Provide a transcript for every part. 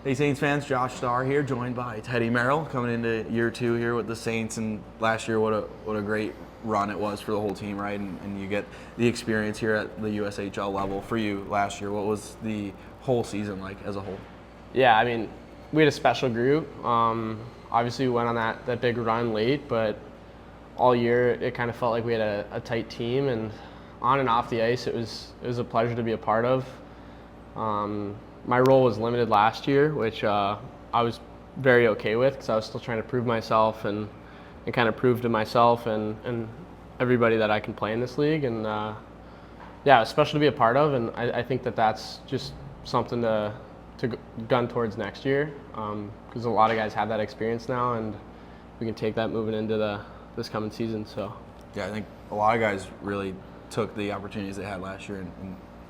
Hey Saints fans, Josh Starr here, joined by Teddy Merrill, coming into year 2 here with the Saints. And last year, what a great run it was for the whole team, right? And you get the experience here at the USHL level. For you last year, what was the whole season like as a whole? Yeah, I mean, we had a special group. Obviously, we went on that big run late, but all year it kind of felt like we had a tight team, and on and off the ice, it was a pleasure to be a part of. My role was limited last year, which I was very okay with because I was still trying to prove myself and kind of prove to myself and everybody that I can play in this league. And yeah, it was special to be a part of, and I think that's just something to gun towards next year because a lot of guys have that experience now, and we can take that moving into this coming season. So yeah, I think a lot of guys really took the opportunities they had last year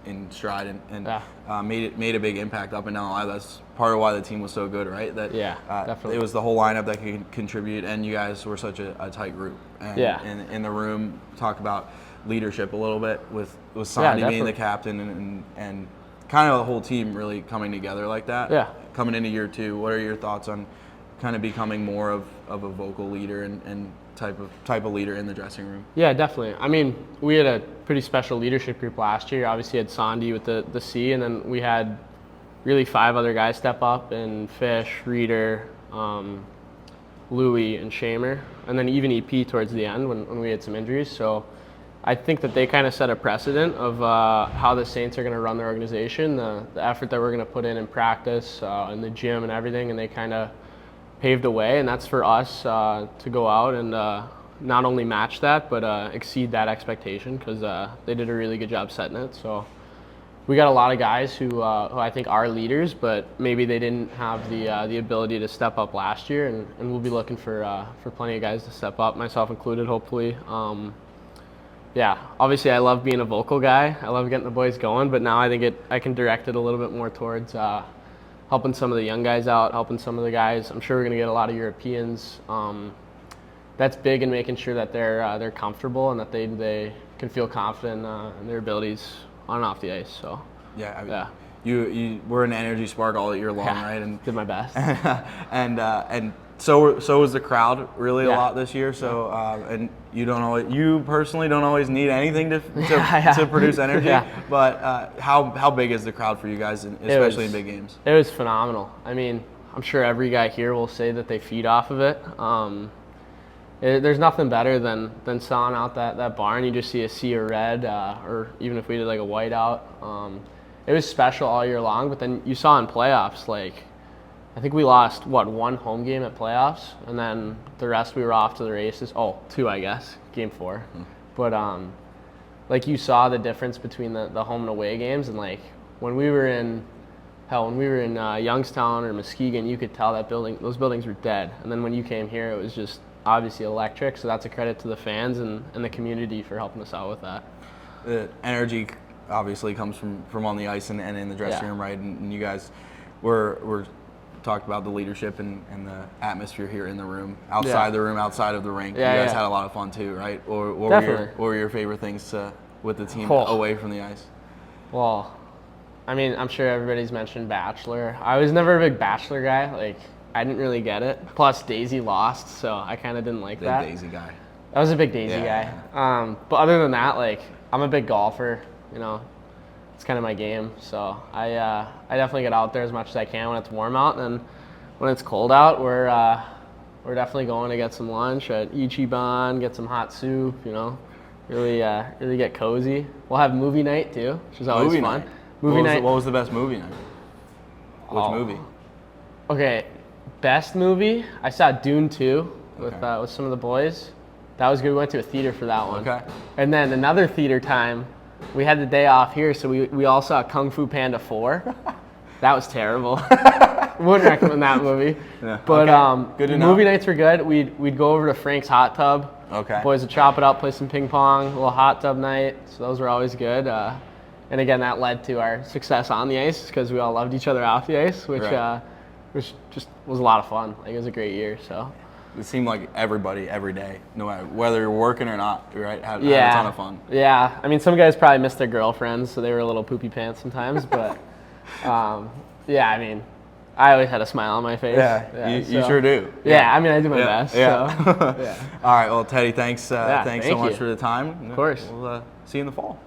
in stride and yeah. made a big impact up and down the line. That's part of why the team was so good, right? That definitely. It was the whole lineup that could contribute, and you guys were such a tight group. And in the room, talk about leadership a little bit with Sandy being the captain and kind of the whole team really coming together like that. Yeah. Coming into year 2, what are your thoughts on kind of becoming more of a vocal leader and type of leader in the dressing room? Yeah, definitely. I mean, we had a pretty special leadership group last year. Obviously, had Sandy with the C, and then we had really 5 other guys step up, and Fish, Reeder, Louie, and Shamer, and then even EP towards the end when we had some injuries. So I think that they kind of set a precedent of how the Saints are going to run their organization, the effort that we're going to put in practice, in the gym and everything, and they kind of paved the way, and that's for us to go out and not only match that, but exceed that expectation because they did a really good job setting it. So we got a lot of guys who I think are leaders, but maybe they didn't have the ability to step up last year, and we'll be looking for plenty of guys to step up, myself included, hopefully. Yeah, obviously I love being a vocal guy. I love getting the boys going, but now I think I can direct it a little bit more towards helping some of the young guys out, helping some of the guys. I'm sure we're going to get a lot of Europeans. That's big in making sure that they're comfortable and that they can feel confident in their abilities on and off the ice. So yeah. You were an energy spark all year long, right? And did my best. and so was the crowd really a lot this year. So and you personally don't always need anything to produce energy. But how big is the crowd for you guys, especially in big games? It was phenomenal. I mean, I'm sure every guy here will say that they feed off of it. There's nothing better than selling out that barn. You just see a sea of red, or even if we did like a whiteout. It was special all year long. But then you saw in playoffs, like, I think we lost, one home game at playoffs, and then the rest we were off to the races. Oh, 2, I guess, game 4. Mm-hmm. But like, you saw the difference between the home and away games, and like when we were in Youngstown or Muskegon, you could tell those buildings were dead. And then when you came here, it was just obviously electric. So that's a credit to the fans and the community for helping us out with that. The energy obviously comes from on the ice and in the dressing room, right? And you guys were talked about the leadership and the atmosphere here in the room, outside the room, outside of the rink. You guys had a lot of fun too, right? Or what were your favorite things with the team away from the ice? Well, I mean, I'm sure everybody's mentioned Bachelor. I was never a big Bachelor guy. Like, I didn't really get it. Plus, Daisy lost, so I kind of didn't like that. Daisy guy. I was a big Daisy guy. But other than that, like, I'm a big golfer. You know, it's kind of my game. So I definitely get out there as much as I can when it's warm out, and then when it's cold out, we're definitely going to get some lunch at Ichiban, get some hot soup. You know, really get cozy. We'll have movie night too, which is always fun. Movie night. What was the best movie night? Which movie? Okay, best movie. I saw Dune 2 with some of the boys. That was good. We went to a theater for that one. Okay. And then another theater time, we had the day off here, so we all saw Kung Fu Panda 4. That was terrible. Wouldn't recommend that movie. Yeah. But good to know. Movie nights were good. We'd go over to Frank's Hot Tub. Okay. Boys would chop it up, play some ping pong, a little hot tub night. So those were always good. And again, that led to our success on the ice because we all loved each other off the ice, which just was a lot of fun. Like, it was a great year. So it seemed like everybody, every day, no matter whether you're working or not, right, had a ton of fun. Yeah. I mean, some guys probably missed their girlfriends, so they were a little poopy pants sometimes. But, yeah, I mean, I always had a smile on my face. You sure do. Yeah, I mean, I do my best. Yeah. So, yeah. All right. Well, Teddy, thanks so thank much you. for the time. Of course. We'll see you in the fall.